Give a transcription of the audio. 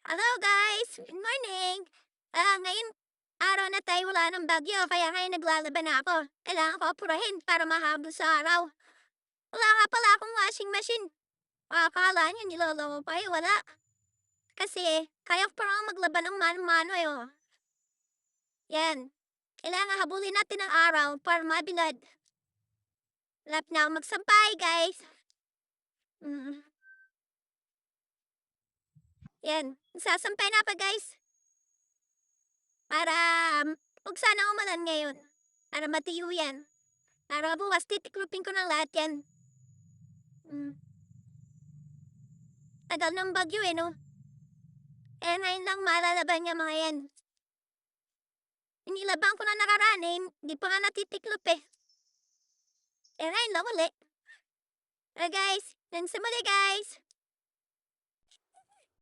Hello guys! Good morning! Ngayon, araw na tayo wala ng bagyo, kaya ngayon naglalaban na ako. Kailangan ko apurahin para mahabol sa araw. Wala nga pala akong washing machine. Akala niyo niloloko pa eh, wala. Kasi, kaya ko parang maglaban ng mano-mano eh, oh. Yan. Kailangan habulin natin ang araw para mabilad. Lap na ako magsampay, guys. Mm. Yan. Sasampay na pa, guys. Para, huwag sana umulan ngayon. Para matiyo yan. Para bukas titiklopin ko ng lahat yan. Hmm. Tagal ng bagyo eh, no? Eh, ngayon lang malalaban niya mga yan. Inilaban ko na nakaraan eh, hindi pa nga natitiklop eh. Eh, ngayon lang uli. Guys, hanggang sa muli guys!